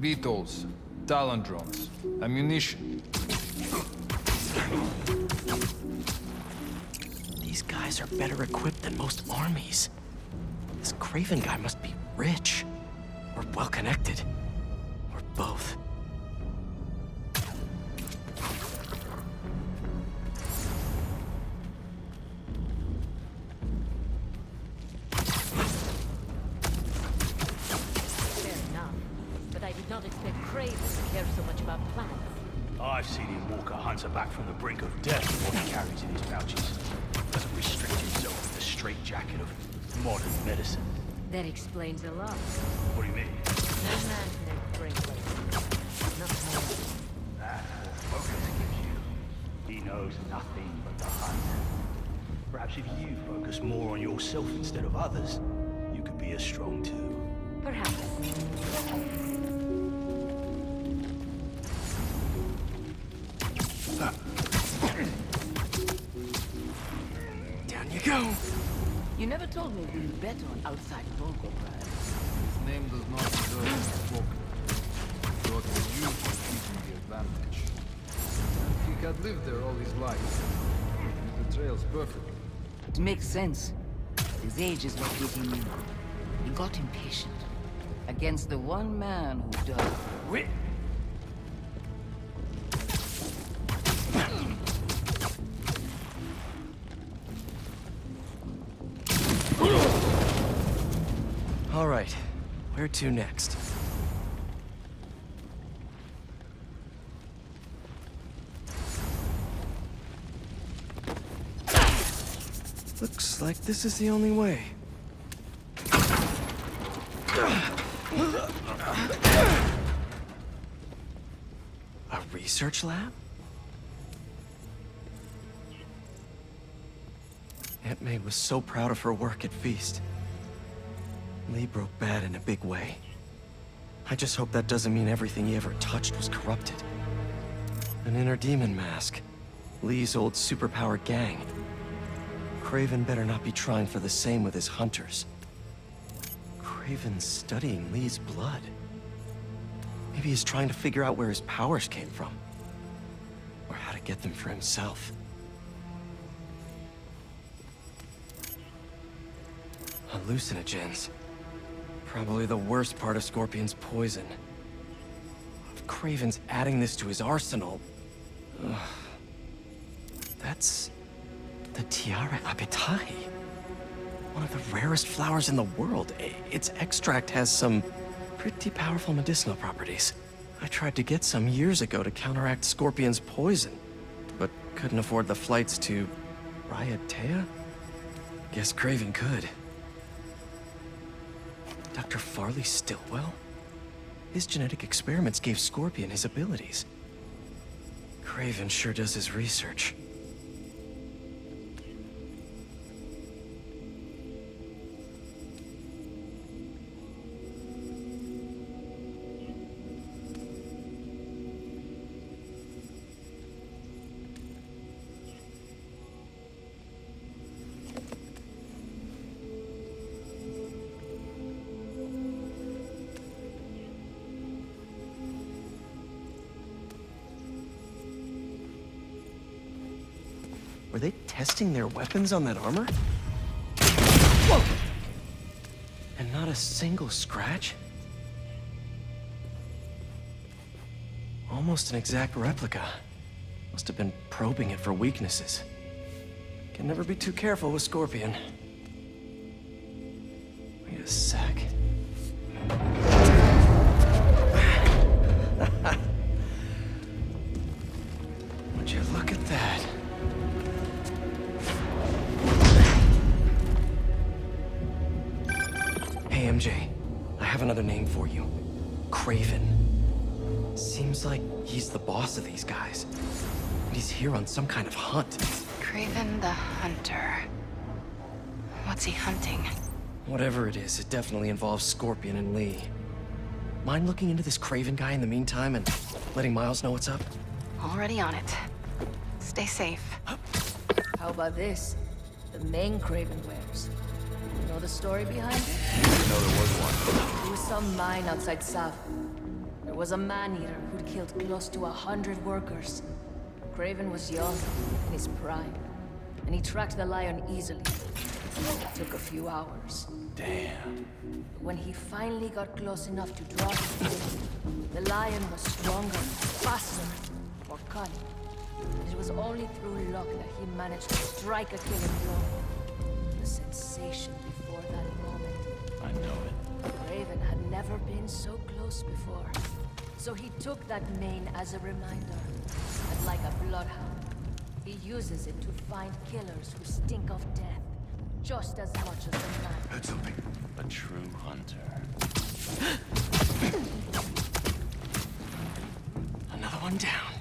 Beetles, Talon drones, ammunition. These guys are better equipped than most armies. This Craven guy must be rich, or well-connected, or both. I've seen him walk a hunter back from the brink of death with what he carries in his pouches. Doesn't restrict himself to the straitjacket of modern medicine. That explains a lot. What do you mean? No man can bring not more. That's what focus gives you. He knows nothing but the hunt. Perhaps if you focus more on yourself instead of others, you could be as strong too. Perhaps. Down you go! You never told me we'd bet on outside Volgograd. His name does not deserve to be spoken. So it was you for keeping the advantage. And he had lived there all his life. He knew the trails perfectly. It makes sense. His age is what did him in. He got impatient. Against the one man who does. Wait! All right, where to next? Looks like this is the only way. A research lab? Aunt May was so proud of her work at Feast. Lee broke bad in a big way. I just hope that doesn't mean everything he ever touched was corrupted. An inner demon mask. Lee's old superpowered gang. Craven better not be trying for the same with his hunters. Craven's studying Lee's blood. Maybe he's trying to figure out where his powers came from. Or how to get them for himself. Hallucinogens. Probably the worst part of Scorpion's poison. If Craven's adding this to his arsenal... Ugh. That's... the Tiara Apitai. One of the rarest flowers in the world. Its extract has some pretty powerful medicinal properties. I tried to get some years ago to counteract Scorpion's poison, but couldn't afford the flights to Raiatea? Guess Craven could. Dr. Farley Stillwell? His genetic experiments gave Scorpion his abilities. Craven sure does his research. Were they testing their weapons on that armor? Whoa! And not a single scratch? Almost an exact replica. Must have been probing it for weaknesses. Can never be too careful with Scorpion. Wait a sec. Would you look at that? Hey, MJ. I have another name for you. Craven. Seems like he's the boss of these guys. And he's here on some kind of hunt. Craven the Hunter. What's he hunting? Whatever it is, it definitely involves Scorpion and Lee. Mind looking into this Craven guy in the meantime and letting Miles know what's up? Already on it. Stay safe. How about this? The main Craven wears. You know the story behind it? I didn't know there was one. There was some mine outside Sav. There There was a man-eater who'd killed close to 100 workers. Craven was young, in his prime, and he tracked the lion easily. It took a few hours. Damn. When he finally got close enough to draw him, the lion was stronger, faster, more cunning. It was only through luck that he managed to strike a killing blow. The sensation before that moment. I know it. Raven had never been so close before. So he took that mane as a reminder. And like a bloodhound, he uses it to find killers who stink of death. Just as much as the man. Heard something. A true hunter. Another one down.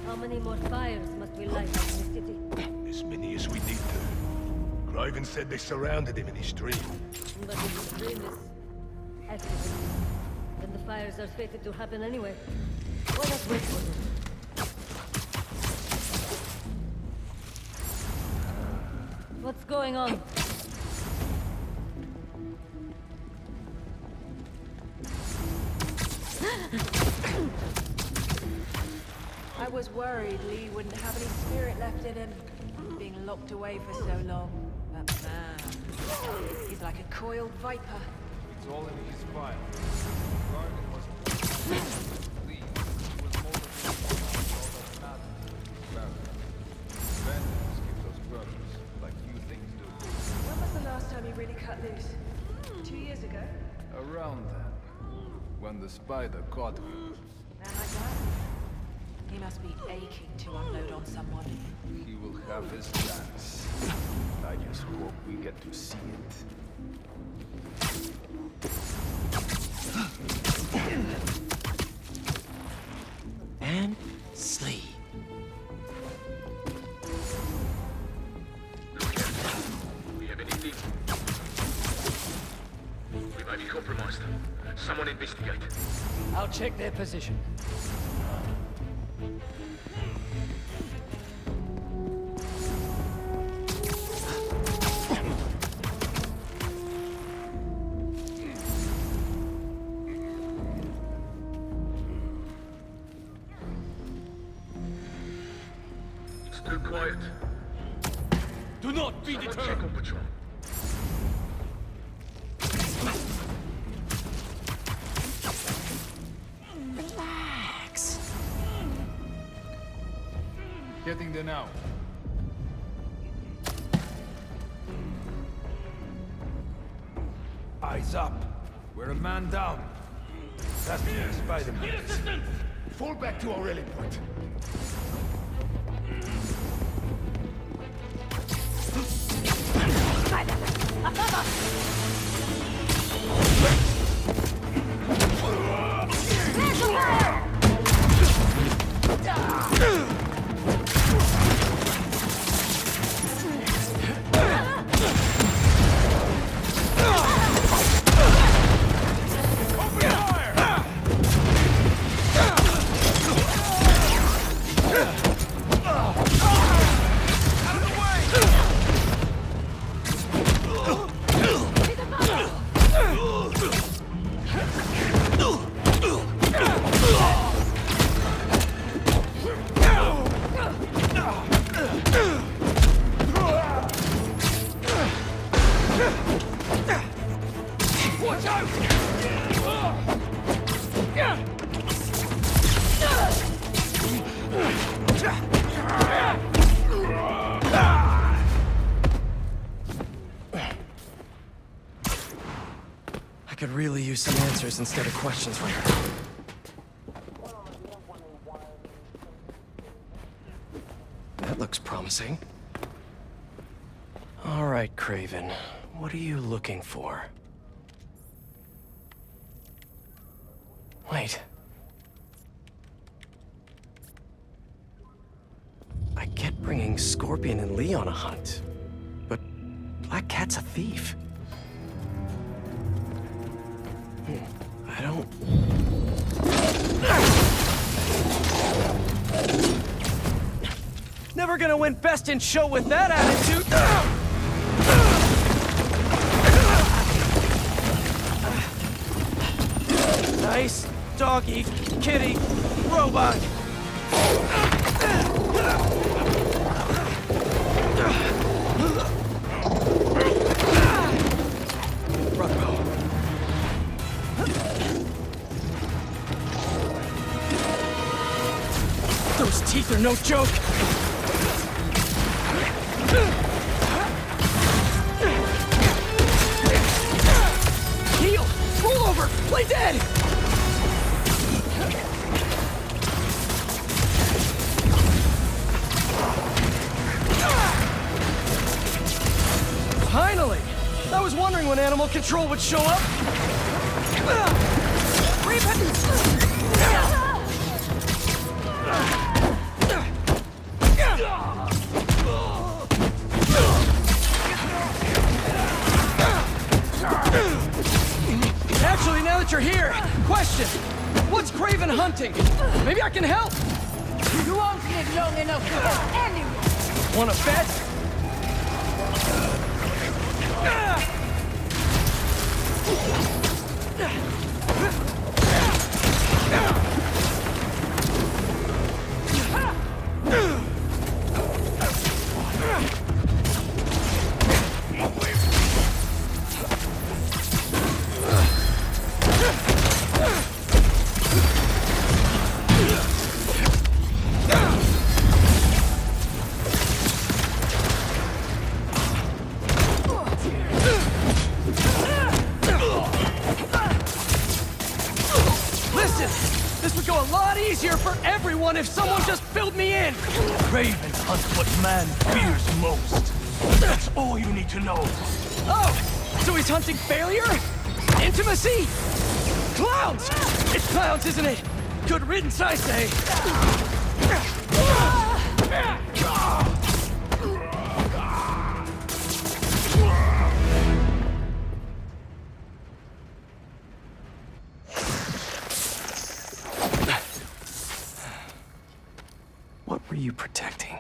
How many more fires must we light in the city? As many as we need to. Craven said they surrounded him in his dream. But if the dream is active, then the fires are fated to happen anyway. Let us wait for them. What's going on? I was worried Lee wouldn't have any spirit left in him, being locked away for so long. But man, he's like a coiled viper. It's all in his file. Garden was Lee was more than all that mattered in his barrel. Vandals give those brothers like few things do. When was the last time you really cut loose? 2 years ago? Around then, when the spider caught him, Man like that? He must be aching to unload on someone. he will have his chance. I just hope we get to see it. And sleep. We have anything? We might be compromised. Someone investigate. I'll check their position. It's too quiet. Do not be Someone deterred! check on patrol. Relax. Getting there now. Eyes up. We're a man down. That's the Spider-Man. Fall back to our rally point. I could really use some answers instead of questions right now. That looks promising. All right, Craven. What are you looking for? Wait. I get bringing Scorpion and Lee on a hunt, but Black Cat's a thief. I don't... Never gonna win Best in Show with that attitude! Nice doggy, kitty, robot! Those teeth are no joke! Heal! Roll over! Play dead! Finally! I was wondering when Animal Control would show up! Actually, now that you're here, question. What's Craven hunting? Maybe I can help. You won't live long enough to help anyone! Wanna bet? This would go a lot easier for everyone if someone just filled me in! Craven hunts what man fears most. That's all you need to know. Oh! So he's hunting failure? Intimacy? Clowns! It's clowns, isn't it? Good riddance, I say. What were you protecting?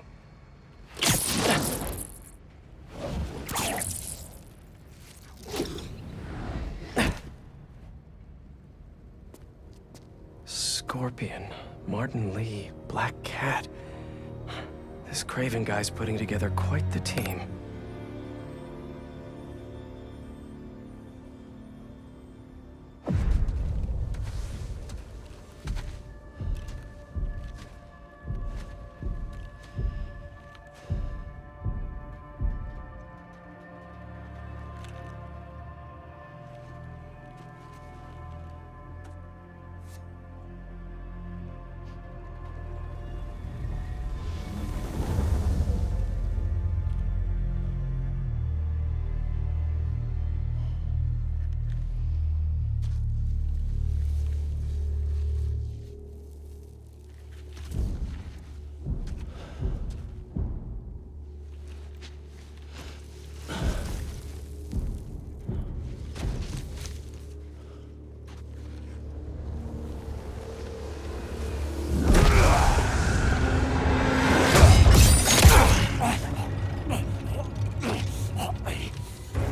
Scorpion, Martin Lee, Black Cat. This Craven guy's putting together quite the team.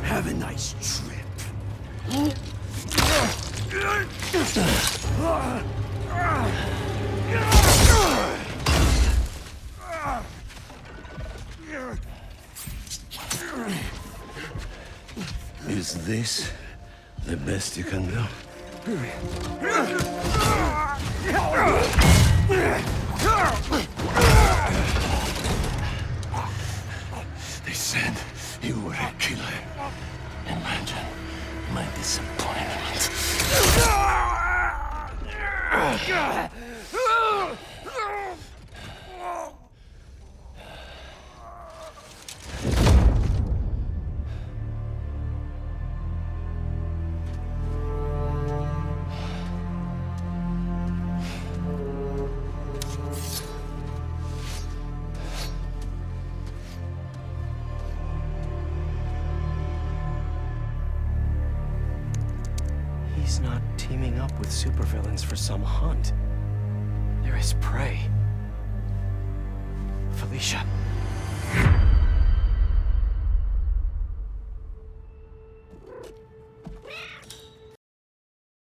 Have a nice trip. Is this the best you can do? They said you were a killer. Imagine my disappointment. He's not teaming up with supervillains for some hunt. They're his prey. For Alicia.